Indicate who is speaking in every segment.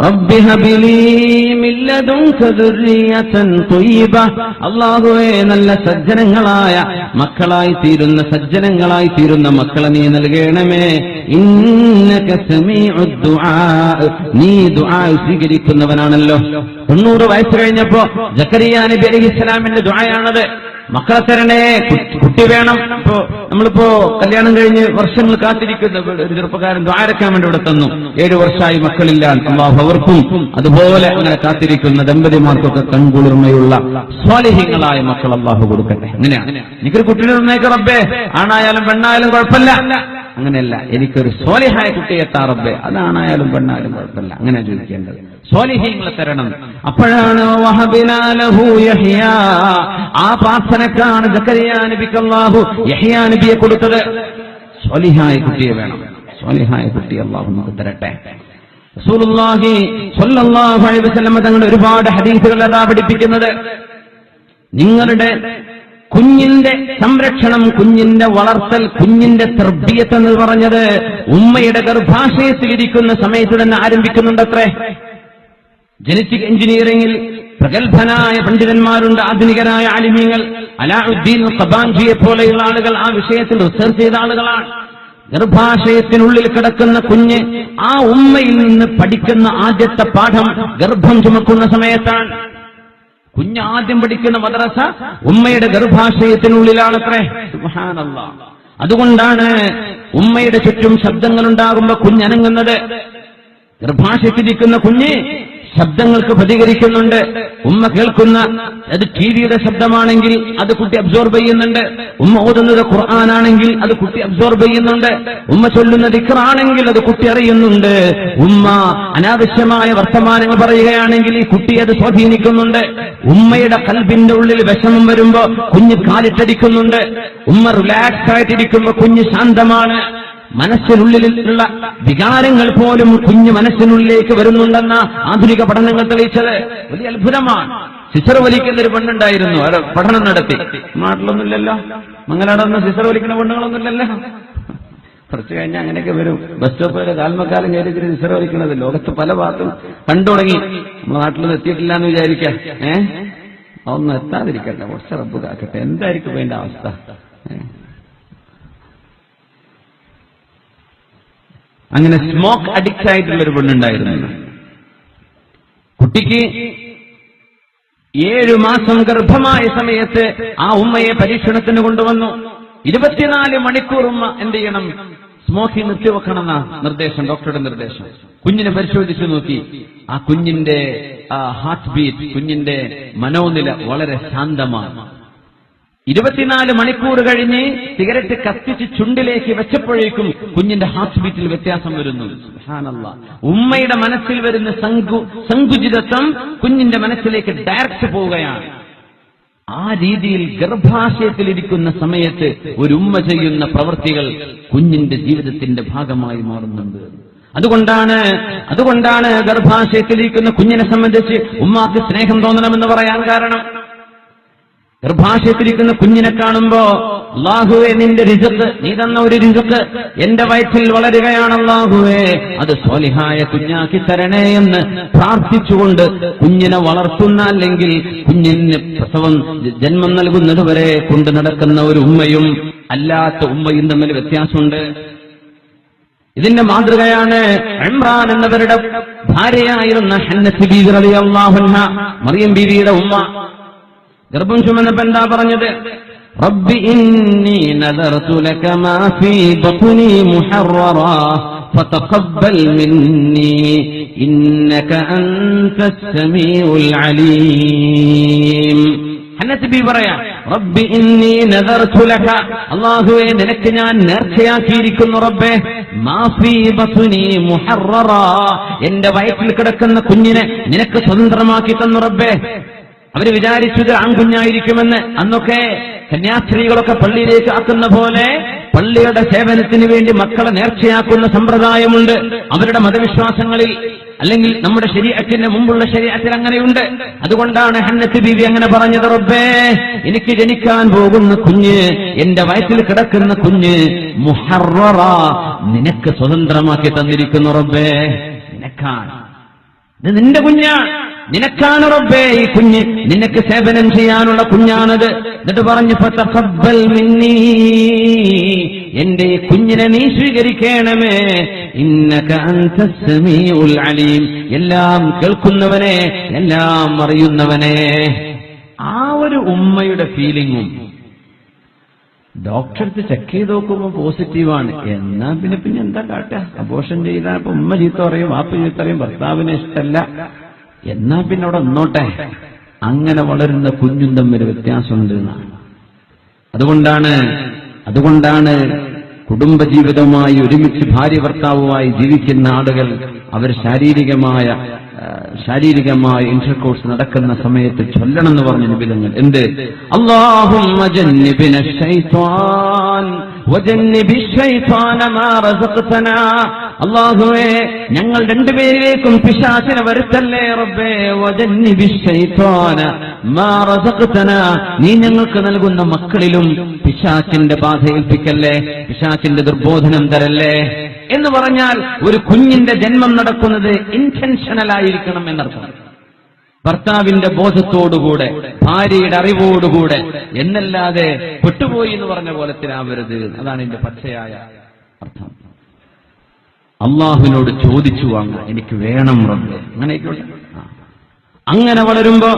Speaker 1: റബ്ബി ഹബിലി മിൻ ലദുൻക ദുർരിയതൻ ത്വയ്യിബ. അല്ലാഹുവേ, നല്ല സജ്ജനങ്ങളായ മക്കളായി തീരുന്ന മക്കളെ നീ നൽകണമേ. ഇന്നക സമീഉദ് ദുആ, നീ ദുആ സ്വീകരിക്കുന്നവനാണല്ലോ. 90 വയസ്സ് കഴിഞ്ഞപ്പോ സക്കറിയ നബി അലൈഹിസ്സലാമിന്റെ ദുആയാണത്. മക്കളെ തരണേ, കുട്ടി വേണം. നമ്മളിപ്പോ കല്യാണം കഴിഞ്ഞ് വർഷങ്ങൾ കാത്തിരിക്കുന്ന ഒരു ചെറുപ്പക്കാരൻ ദ്വാരക്കാൻ വേണ്ടി ഇവിടെ തന്നു. 7 വർഷമായി മക്കളില്ല. അല്ലാഹു അവർക്കും അതുപോലെ അങ്ങനെ കാത്തിരിക്കുന്ന ദമ്പതിമാർക്കൊക്കെ കൺകുളിർമയുള്ള സ്വാലിഹീങ്ങളായ മക്കൾ അല്ലാഹു കൊടുക്കട്ടെ. അങ്ങനെയാണ് എനിക്കൊരു കുട്ടിയെ തന്നേക്ക് റബ്ബേ, ആണായാലും പെണ്ണായാലും കുഴപ്പമില്ല. അങ്ങനെയല്ല, എനിക്കൊരു സ്വാലിഹായ കുട്ടിയെ താ റബ്ബേ, അതാണായാലും പെണ്ണായാലും കുഴപ്പമില്ല. അങ്ങനെ ചോദിക്കേണ്ടത്. സ്വാലിഹീങ്ങളെ തരണം. അപ്പോഴാണ് വഹബിനാ ലഹു യഹ്യ, ആ പ്രാർത്ഥനക്കാണ് സക്കറിയ നബിക്ക് അല്ലാഹു യഹ്യ നബിയെ കൊടുത്തത്. സ്വാലിഹായ കുട്ടിയെ വേണം. സ്വാലിഹായ കുട്ടി അല്ലാഹു നമുക്ക് തരട്ടെ. റസൂലുള്ളാഹി സ്വല്ലല്ലാഹു അലൈഹി വസല്ലം തങ്ങളുടെ ഒരുപാട് ഹദീസുകൾ അതാ പഠിപ്പിക്കുന്നത്, നിങ്ങളുടെ കുഞ്ഞിന്റെ സംരക്ഷണം, കുഞ്ഞിന്റെ വളർത്തൽ, കുഞ്ഞിന്റെ തർബിയത്ത് എന്ന് പറഞ്ഞത് ഉമ്മയുടെ ഗർഭാശയത്തിലിരിക്കുന്ന സമയത്ത് തന്നെ ആരംഭിക്കുന്നുണ്ടത്രേ. ജനറ്റിക് എഞ്ചിനീയറിംഗിൽ പ്രഗത്ഭനായ പണ്ഡിതന്മാരുണ്ട്, ആധുനികരായ ആലിമീങ്ങൾ. അലാഉദ്ദീൻ ഖബാൻജിയെ പോലെയുള്ള ആളുകൾ ആ വിഷയത്തിൽ റിസർച്ച് ചെയ്ത ആളുകളാണ്. ഗർഭാശയത്തിനുള്ളിൽ കിടക്കുന്ന കുഞ്ഞ് ആ ഉമ്മയിൽ നിന്ന് പഠിക്കുന്ന ആദ്യത്തെ പാഠം ഗർഭം ചുമക്കുന്ന സമയത്താണ്. കുഞ്ഞ് ആദ്യം പഠിക്കുന്ന മദ്രസ ഉമ്മയുടെ ഗർഭാശയത്തിനുള്ളിലാണത്രേ. സുബ്ഹാനല്ലാഹ്. അതുകൊണ്ടാണ് ഉമ്മയുടെ ചുറ്റും ശബ്ദങ്ങൾ ഉണ്ടാകുമ്പോൾ കുഞ്ഞനങ്ങുന്നത്. ഗർഭാശയത്തിരിക്കുന്ന കുഞ്ഞ് ശബ്ദങ്ങൾക്ക് പ്രതികരിക്കുന്നുണ്ട്. ഉമ്മ കേൾക്കുന്ന അത് ടിവിയുടെ ശബ്ദമാണെങ്കിൽ അത് കുട്ടി അബ്സോർബ് ചെയ്യുന്നുണ്ട്. ഉമ്മ ഓതുന്നത് ഖുർആനാണെങ്കിൽ അത് കുട്ടി അബ്സോർബ് ചെയ്യുന്നുണ്ട്. ഉമ്മ ചൊല്ലുന്ന ദിക്റാണെങ്കിൽ അത് കുട്ടി അറിയുന്നുണ്ട്. ഉമ്മ അനാവശ്യമായ വർത്തമാനങ്ങൾ പറയുകയാണെങ്കിൽ ഈ കുട്ടി അത് സ്വാധീനിക്കുന്നുണ്ട്. ഉമ്മയുടെ കൽബിന്റെ ഉള്ളിൽ വിഷമം വരുമ്പോ കുഞ്ഞ് കാലിട്ടടിക്കുന്നുണ്ട്. ഉമ്മ റിലാക്സ് ആയിട്ടിരിക്കുമ്പോ കുഞ്ഞ് ശാന്തമാണ്. മനസ്സിനുള്ളിലുള്ള വികാരങ്ങൾ പോലും കുഞ്ഞു മനസ്സിനുള്ളിലേക്ക് വരുന്നുണ്ടെന്ന ആധുനിക പഠനങ്ങൾ തെളിയിച്ചത് വലിയ അത്ഭുതമാണ്. സിസർ വലിക്കുന്ന ഒരു പെണ്ണുണ്ടായിരുന്നു, പഠനം നടത്തി. നാട്ടിലൊന്നുമില്ലല്ലോ, മംഗലാടൊന്നും സിസർ വലിക്കുന്ന പെണ്ണുങ്ങളൊന്നുമില്ലല്ലോ. കുറച്ച് കഴിഞ്ഞാൽ അങ്ങനെയൊക്കെ വരും. ബസ് സ്റ്റോപ്പിലെ കാൽമക്കാലം കയറി സിസർ വലിക്കുന്നത് ലോകത്ത് പല ഭാഗത്തും കണ്ടു തുടങ്ങി. നമ്മുടെ നാട്ടിലൊന്നും എത്തിയിട്ടില്ല എന്ന് വിചാരിക്കാം. അതൊന്നും എത്താതിരിക്കട്ടെ, കുറച്ച് റബ്ബ് കാക്കട്ടെ. എന്തായിരിക്കും അതിന്റെ അവസ്ഥ? അങ്ങനെ സ്മോക്ക് അഡിക്റ്റ് ആയിട്ടുള്ള ഒരു പെണ്ണുണ്ടായിരുന്നു. കുട്ടിക്ക് 7 മാസം ഗർഭമായ സമയത്ത് ആ ഉമ്മയെ പരീക്ഷണത്തിന് കൊണ്ടുവന്നു. 24 മണിക്കൂർ ഉമ്മ എന്ത് ചെയ്യണം? സ്മോക്കിംഗ് നിർത്തിവെക്കണമെന്ന നിർദ്ദേശം, ഡോക്ടറുടെ നിർദ്ദേശം. കുഞ്ഞിനെ പരിശോധിച്ചു നോക്കി. ആ കുഞ്ഞിന്റെ ഹാർട്ട് ബീറ്റ്, കുഞ്ഞിന്റെ മനോനില വളരെ ശാന്തമാണ്. 24 മണിക്കൂർ കഴിഞ്ഞ് സിഗരറ്റ് കത്തിച്ച് ചുണ്ടിലേക്ക് വെച്ചപ്പോഴേക്കും കുഞ്ഞിന്റെ ഹാർട്ട് ബീറ്റിൽ വ്യത്യാസം വരുന്നു. സുബ്ഹാനല്ലാഹ്. ഉമ്മയുടെ മനസ്സിൽ വരുന്ന സങ്കുചിതത്വം കുഞ്ഞിന്റെ മനസ്സിലേക്ക് ഡയറക്റ്റ് പോവുകയാണ്. ആ രീതിയിൽ ഗർഭാശയത്തിലിരിക്കുന്ന സമയത്ത് ഒരു ഉമ്മ ചെയ്യുന്ന പ്രവൃത്തികൾ കുഞ്ഞിന്റെ ജീവിതത്തിന്റെ ഭാഗമായി മാറുന്നുണ്ട്. അതുകൊണ്ടാണ് ഗർഭാശയത്തിലിരിക്കുന്ന കുഞ്ഞിനെ സംബന്ധിച്ച് ഉമ്മാക്ക് സ്നേഹം തോന്നണമെന്ന് പറയാൻ കാരണം. ഗർഭാശയത്തിരിക്കുന്ന കുഞ്ഞിനെ കാണുമ്പോ അല്ലാഹുവേ, നിന്റെ റിസ്ഖ്, നീ തന്ന ഒരു റിസ്ഖ് എന്റെ വയറ്റിൽ വളരുകയാണ് അല്ലാഹുവേ, അത് സ്വാലിഹായ കുഞ്ഞാക്കി തരണേ എന്ന് പ്രാർത്ഥിച്ചുകൊണ്ട് കുഞ്ഞിനെ വളർത്തുന്ന, അല്ലെങ്കിൽ കുഞ്ഞിന് ജന്മം നൽകുന്നതുവരെ കൊണ്ടു നടക്കുന്ന ഒരു ഉമ്മയും അല്ലാത്ത ഉമ്മയും തമ്മിൽ വ്യത്യാസമുണ്ട്. ഇതിന്റെ മാതൃകയാണ് ഇമ്രാൻ എന്നവരുടെ ഭാര്യയായിരുന്ന ഹന്നത്ത് ബീവി റളിയല്ലാഹു അൻഹ, മറിയം ബീവിയുടെ ഉമ്മ. ഗർഭം ചുമന്നപ്പോ എന്താ പറഞ്ഞത്? റബ്ബി ഇന്നി നദർതു ലക മാ ഫീ ബത്നി മുഹററാ ഫതഖബ്ബൽ മിന്നി ഇന്നക അൻതസ് സമീഉൽ അലീം. ഹന്നത്ത് ബീവി പറയാ, റബ്ബി ഇന്നി നദർതു ലക, അല്ലാഹുവേ നിനക്ക് ഞാൻ നേർച്ചയാക്കിയിരിക്കുന്നു റബ്ബേ, മാ ഫീ ബത്നി മുഹററാ, എന്റെ വയറ്റിൽ കിടക്കുന്ന കുഞ്ഞിനെ നിനക്ക് സ്വതന്ത്രമാക്കി തന്നു റബ്ബേ. അവര് വിചാരിച്ചത് ആൺകുഞ്ഞായിരിക്കുമെന്ന്. അന്നൊക്കെ കന്യാസ്ത്രീകളൊക്കെ പള്ളിയിലേക്ക് ആക്കുന്ന പോലെ പള്ളിയുടെ സേവനത്തിന് വേണ്ടി മക്കളെ നേർച്ചയാക്കുന്ന സമ്പ്രദായമുണ്ട് അവരുടെ മതവിശ്വാസങ്ങളിൽ, അല്ലെങ്കിൽ നമ്മുടെ ശരീഅത്തിന്റെ മുമ്പുള്ള ശരീഅത്തിൽ അങ്ങനെയുണ്ട്. അതുകൊണ്ടാണ് ഹന്നത്ത് ബീവി അങ്ങനെ പറഞ്ഞത്, റബ്ബേ എനിക്ക് ജനിക്കാൻ പോകുന്ന കുഞ്ഞ്, എന്റെ വയറ്റിൽ കിടക്കുന്ന കുഞ്ഞ് മുഹററ, നിനക്ക് സ്വതന്ത്രമാക്കി തന്നിരിക്കുന്നു റബ്ബേ, നിനക്കാണ്. ഇത് നിന്റെ കുഞ്ഞാണ്, നിനക്കാണ് റബ്ബേ ഈ കുഞ്ഞ്, നിനക്ക് സേവനം ചെയ്യാനുള്ള കുഞ്ഞാണത്. എന്നിട്ട് പറഞ്ഞു ഫതഖബ്ബൽ മിന്നീ, എന്റെ കുഞ്ഞിനെ നീ സ്വീകരിക്കണമേ, ഇന്നക അൻതസ് സമീഉൽ അലീം, എല്ലാം കേൾക്കുന്നവനെ, എല്ലാം അറിയുന്നവനെ. ആ ഒരു ഉമ്മയുടെ ഫീലിംഗും ഡോക്ടർക്ക് ചെക്ക് ചെയ്ത് നോക്കുമ്പോൾ പോസിറ്റീവാണ്. എന്നാ പിന്നെ എന്താ കാട്ടുക? അബോർഷൻ ചെയ്താൽ ഇപ്പൊ ഉമ്മ ചീത്ത പറയും, വാപ്പ ചീത്ത പറയും, ഭർത്താവിനെ ഇഷ്ടമല്ല, എന്നാ പിന്നെ അവിടെ നിന്നോട്ടെ. അങ്ങനെ വളരുന്ന കുഞ്ഞും തമ്മിൽ വ്യത്യാസമുണ്ട് എന്നാണ്. അതുകൊണ്ടാണ് കുടുംബജീവിതവുമായി ഒരുമിച്ച് ഭാര്യ ഭർത്താവുമായി ജീവിക്കുന്ന ആളുകൾ അവർ ശാരീരികമായ ഇന്റർകോഴ്സ് നടക്കുന്ന സമയത്ത് ചൊല്ലണം എന്ന് പറഞ്ഞ നിബിധങ്ങൾ എന്ത്? അല്ലാഹുമ്മ ജന്നിബ്ന ശൈത്വാൻ വജന്നിബി ശൈത്വാന മാ റസഖ്തനാ. അല്ലാഹുവേ, ഞങ്ങൾ രണ്ടുപേരിലേക്കും പിശാചിനെ വരുത്തല്ലേ റബ്ബേ. വജന്നിബി ശൈത്വാന മാ റസഖ്തനാ, നീ ഞങ്ങൾക്ക് നൽകുന്ന മക്കളിലും പിശാചിന്റെ ബാധ ഏൽപ്പിക്കല്ലേ, പിശാചിന്റെ ദുർബോധനം തരല്ലേ. എന്ന് പറഞ്ഞാൽ ഒരു കുഞ്ഞിന്റെ ജന്മം നടക്കുന്നത് ഇന്റൻഷനലായിരിക്കണം എന്നർത്ഥം. ഭർത്താവിന്റെ ബോധത്തോടുകൂടെ, ഭാര്യയുടെ അറിവോടുകൂടെ, എന്നല്ലാതെ പെട്ടുപോയി എന്ന് പറഞ്ഞ പോലത്തിലാവരുത്. അതാണ് എന്റെ പച്ചയായ അർത്ഥം. അള്ളാഹുവിനോട് ചോദിച്ചു വാങ്ങുക, എനിക്ക് വേണം റബ്ബേ. അങ്ങനെ വളരുമ്പോ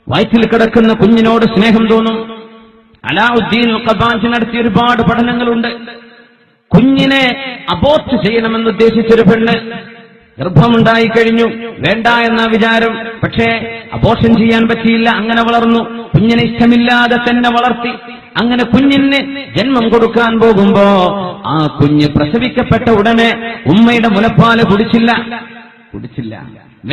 Speaker 1: വയറ്റിൽ കിടക്കുന്ന കുഞ്ഞിനോട് സ്നേഹം തോന്നും. അലാഉദ്ദീൻ ഖബാജി നടത്തിയ ഒരുപാട് പഠനങ്ങളുണ്ട്. കുഞ്ഞിനെ അബോർട്ട് ചെയ്യണമെന്ന് ഉദ്ദേശിച്ചൊരു പെണ്ണ് ഗർഭമുണ്ടായി കഴിഞ്ഞു, വേണ്ട എന്ന വിചാരം. പക്ഷേ അബോർഷൻ ചെയ്യാൻ പറ്റിയില്ല, അങ്ങനെ വളർന്നു. കുഞ്ഞിനെ ഇഷ്ടമില്ലാതെ തന്നെ വളർത്തി. അങ്ങനെ കുഞ്ഞിന് ജന്മം കൊടുക്കാൻ പോകുമ്പോ ആ കുഞ്ഞ് പ്രസവിക്കപ്പെട്ട ഉടനെ ഉമ്മയുടെ മുലപ്പാല് കുടിച്ചില്ല.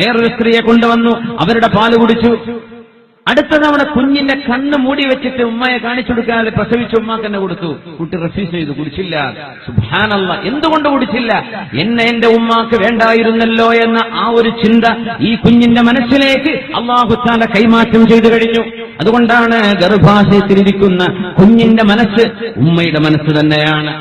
Speaker 1: വേറൊരു സ്ത്രീയെ കൊണ്ടുവന്നു, അവരുടെ പാല് കുടിച്ചു. അടുത്ത തവണ കുഞ്ഞിന്റെ കണ്ണ് മൂടി വെച്ചിട്ട് ഉമ്മയെ കാണിച്ചു കൊടുക്കാതെ പ്രസവിച്ച ഉമ്മാക്ക് തന്നെ കൊടുത്തു. കുട്ടി റെഫ്യൂസ് ചെയ്തു, കുടിച്ചില്ല. സുബ്ഹാനല്ലാഹ്, എന്തുകൊണ്ട് കുടിച്ചില്ല? എന്റെ ഉമ്മാക്ക് വേണ്ടായിരുന്നല്ലോ എന്ന ആ ഒരു ചിന്ത ഈ കുഞ്ഞിന്റെ മനസ്സിലേക്ക് അല്ലാഹു തആല കൈമാറ്റം ചെയ്തു കഴിഞ്ഞു. അതുകൊണ്ടാണ് ഗർഭാശയത്തിലിരിക്കുന്ന കുഞ്ഞിന്റെ മനസ്സ് ഉമ്മയുടെ മനസ്സ് തന്നെയാണ്.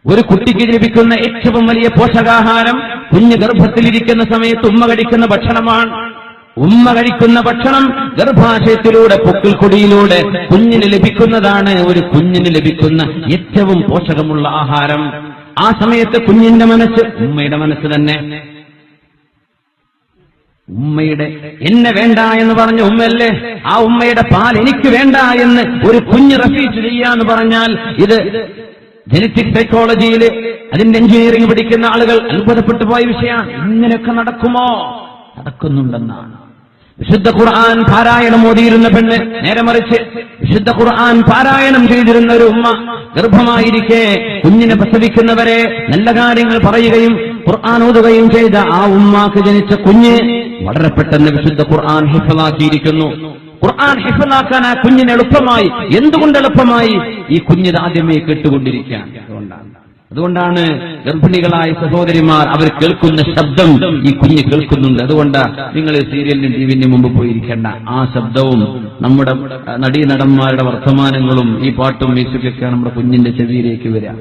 Speaker 1: ഒരു കുട്ടിക്ക് ലഭിക്കുന്ന ഏറ്റവും വലിയ പോഷകാഹാരം കുഞ്ഞ് ഗർഭത്തിലിരിക്കുന്ന സമയത്ത് ഉമ്മ കഴിക്കുന്ന ഭക്ഷണമാണ്. ഉമ്മ കഴിക്കുന്ന ഭക്ഷണം ഗർഭാശയത്തിലൂടെ, പൊക്കിൾ കൊടിയിലൂടെ കുഞ്ഞിന് ലഭിക്കുന്നതാണ് ഒരു കുഞ്ഞിന് ലഭിക്കുന്ന ഏറ്റവും പോഷകമുള്ള ആഹാരം. ആ സമയത്ത് കുഞ്ഞിന്റെ മനസ്സ് ഉമ്മയുടെ മനസ്സ് തന്നെ. ഉമ്മയുടെ എന്നെ വേണ്ട എന്ന് പറഞ്ഞ ഉമ്മയല്ലേ, ആ ഉമ്മയുടെ പാൽ എനിക്ക് വേണ്ട എന്ന് ഒരു കുഞ്ഞ് റെഫ്യൂസ് ചെയ്യാന്ന് പറഞ്ഞാൽ ഇത് ജനറ്റിക് സൈക്കോളജിയിൽ അതിന്റെ എഞ്ചിനീയറിംഗ് പഠിക്കുന്ന ആളുകൾ അത്ഭുതപ്പെട്ടു പോയ വിഷയമാണ്. ഇങ്ങനെയൊക്കെ നടക്കുമോ? നടക്കുന്നുണ്ടെന്നാണ്. വിശുദ്ധ ഖുർആൻ പാരായണം ഓതിയിരുന്ന പെണ്ണ് നേരെ മറിച്ച് വിശുദ്ധ ഖുർആൻ പാരായണം ചെയ്തിരുന്ന ഒരു ഉമ്മ ഗർഭമായിരിക്കെ കുഞ്ഞിനെ പ്രസവിക്കുന്നവരെ നല്ല കാര്യങ്ങൾ പറയുകയും ഖുർആൻ ഓതുകയും ചെയ്ത ആ ഉമ്മാക്ക് ജനിച്ച കുഞ്ഞ് വളരെ പെട്ടെന്ന് വിശുദ്ധ ഖുർആൻ ഹിഫ്ളാക്കിയിരിക്കുന്നു. ഖുർആൻ ഹിഫ്ളാക്കാൻ ആ കുഞ്ഞിന് എളുപ്പമായി. എന്തുകൊണ്ട് എളുപ്പമായി? ഈ കുഞ്ഞിത് ആദ്യമേ കേട്ടുകൊണ്ടിരിക്കാൻ. അതുകൊണ്ടാണ് ഗർഭിണികളായ സഹോദരിമാർ അവർ കേൾക്കുന്ന ശബ്ദം ഈ കുഞ്ഞ് കേൾക്കുന്നുണ്ട്. അതുകൊണ്ട് നിങ്ങൾ സീരിയലിനും ടിവിന്റെ മുമ്പ് പോയിരിക്കേണ്ട. ആ ശബ്ദവും നമ്മുടെ നടീനടന്മാരുടെ വർത്തമാനങ്ങളും ഈ പാട്ടും മ്യൂസിക്കൊക്കെ നമ്മുടെ കുഞ്ഞിന്റെ ചെവിയിലേക്ക് വരിക.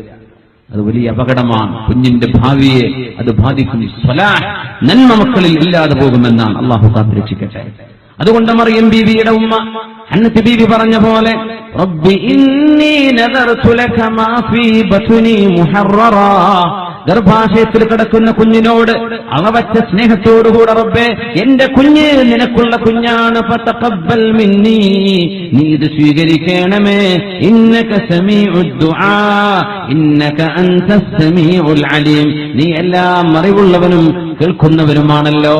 Speaker 1: അത് വലിയ അപകടമാണ്. കുഞ്ഞിന്റെ ഭാവിയെ അത് ബാധിക്കും. സ്വലാഹ്, നന്മ മക്കളിൽ ഇല്ലാതെ പോകുമെന്നാണ്. അള്ളാഹു കാത്തുരക്ഷിക്കട്ടെ. അതുകൊണ്ട് മറിയം ബീവിയുടെ ഉമ്മ ഹന്നത്ത് ബീവി പറഞ്ഞ പോലെ റബ്ബി ഇന്നി നദർതു ലക മാ ഫീ ബത്നി മുഹററാ, ഗർഭാശയത്തിൽ കിടക്കുന്ന കുഞ്ഞിനോട് അളവറ്റ സ്നേഹത്തോടുകൂടെ റബ്ബേ, എന്റെ കുഞ്ഞ് നിനക്കുള്ള കുഞ്ഞാണ്, ഫതഖബ്ബൽ മിന്നീ, നീ ഇത് സ്വീകരിക്കണമേ, ഇന്നക സമീഉദ് ദുആ ഇന്നക അൻതസ് സമീഉൽ അലീം, നീ എല്ലാം അറിവുള്ളവനും കേൾക്കുന്നവനുമാണല്ലോ.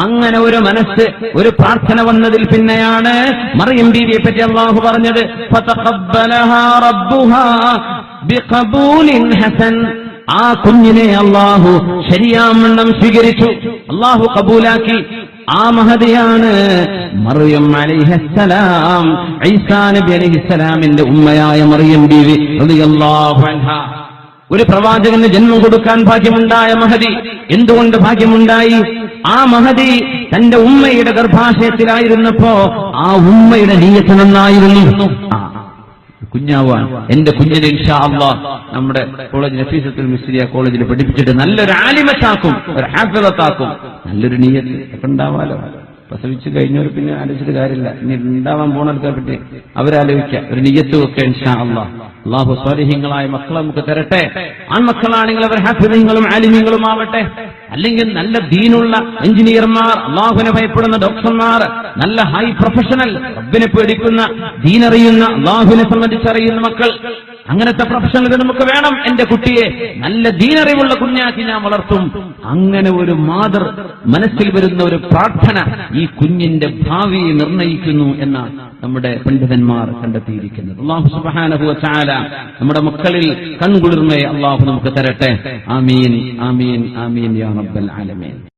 Speaker 1: അങ്ങനെ ഒരു മനസ്സ്, ഒരു പ്രാർത്ഥന വന്നതിൽ പിന്നെയാണ് മറിയം ബീവിയെ പറ്റി അല്ലാഹു പറഞ്ഞത് ഫതഖബ്ബലഹാ റബ്ബുഹാ ബിഖബൂലിൻ ഹസൻ, ആ കുഞ്ഞിനെ അല്ലാഹു ശരിയാവണ്ണം സ്വീകരിച്ചു, അല്ലാഹു കബൂലാക്കി. ആ മഹദിയാണ് മറിയം അലൈഹിസ്സലാം, ഈസാ നബി അലൈഹിസ്സലാമിന്റെ ഉമ്മയായ മറിയം ബീവി റളിയല്ലാഹു അൻഹാ. ഒരു പ്രവാചകന് ജന്മം കൊടുക്കാൻ ഭാഗ്യമുണ്ടായ മഹദി. എന്തുകൊണ്ട് ഭാഗ്യമുണ്ടായി? ആ മഹദി തന്റെ ഉമ്മയുടെ ഗർഭാശയത്തിലായിരുന്നപ്പോ ആ ഉമ്മയുടെ നിയ്യത്ത് നന്നായിരുന്നു. കുഞ്ഞാവാൻ. എന്റെ കുഞ്ഞിനെ ഇൻഷാ അല്ലാഹ് നമ്മുടെ കോളേജ് നഫീസത്തുൽ മിസ്രിയ കോളേജിൽ പഠിപ്പിച്ചിട്ട് നല്ലൊരു ആലിമത്താക്കും, ഒരു ഹാഫിളത്താക്കും. നല്ലൊരു നിയ്യത്ത് ഒക്കെ ഉണ്ടാവാലോ. പ്രസവിച്ചു കഴിഞ്ഞവർ പിന്നെ ആലോചിച്ചിട്ട് കാര്യമില്ല. ഇനി ഉണ്ടാവാൻ പോണവർക്ക് പറ്റി അവരാലോചിക്കാം. ഒരു നിയ്യത്തും ഒക്കെ ഇൻഷാ അല്ലാഹ്. അല്ലാഹു സ്വാലിഹീങ്ങളായ മക്കളെ നമുക്ക് തരട്ടെ. ആൺമക്കളാണെങ്കിൽ അവർ ഹാഫിളുകളും ആലിമീങ്ങളും ആവട്ടെ. അല്ലെങ്കിൽ നല്ല ദീനുള്ള എഞ്ചിനീയർമാർ, അള്ളാഹുവിനെ ഭയപ്പെടുന്ന ഡോക്ടർമാർ, നല്ല ഹൈ പ്രൊഫഷണൽ, റബ്ബിനെ പേടിക്കുന്ന, ദീനറിയുന്ന, അള്ളാഹുവിനെ സംബന്ധിച്ചറിയുന്ന മക്കൾ, അങ്ങനത്തെ പ്രൊഫഷണൽ നമുക്ക് വേണം. എന്റെ കുട്ടിയെ നല്ല ദീനറിവുള്ള കുഞ്ഞാക്കി ഞാൻ വളർത്തും. അങ്ങനെ ഒരു മാതൃ മനസ്സിൽ വരുന്ന ഒരു പ്രാർത്ഥന ഈ കുഞ്ഞിന്റെ ഭാവിയെ നിർണയിക്കുന്നു എന്നാണ് നമ്മുടെ പണ്ഡിതന്മാർ കണ്ടെത്തിയിരിക്കുന്നത്. അല്ലാഹു സുബ്ഹാനഹു വ തആല നമ്മുടെ മക്കളിൽ കൺകുളിർമയെ അല്ലാഹു നമുക്ക് തരട്ടെ. ആമീൻ ആമീൻ ആമീൻ യാ റബ്ബൽ ആലമീൻ.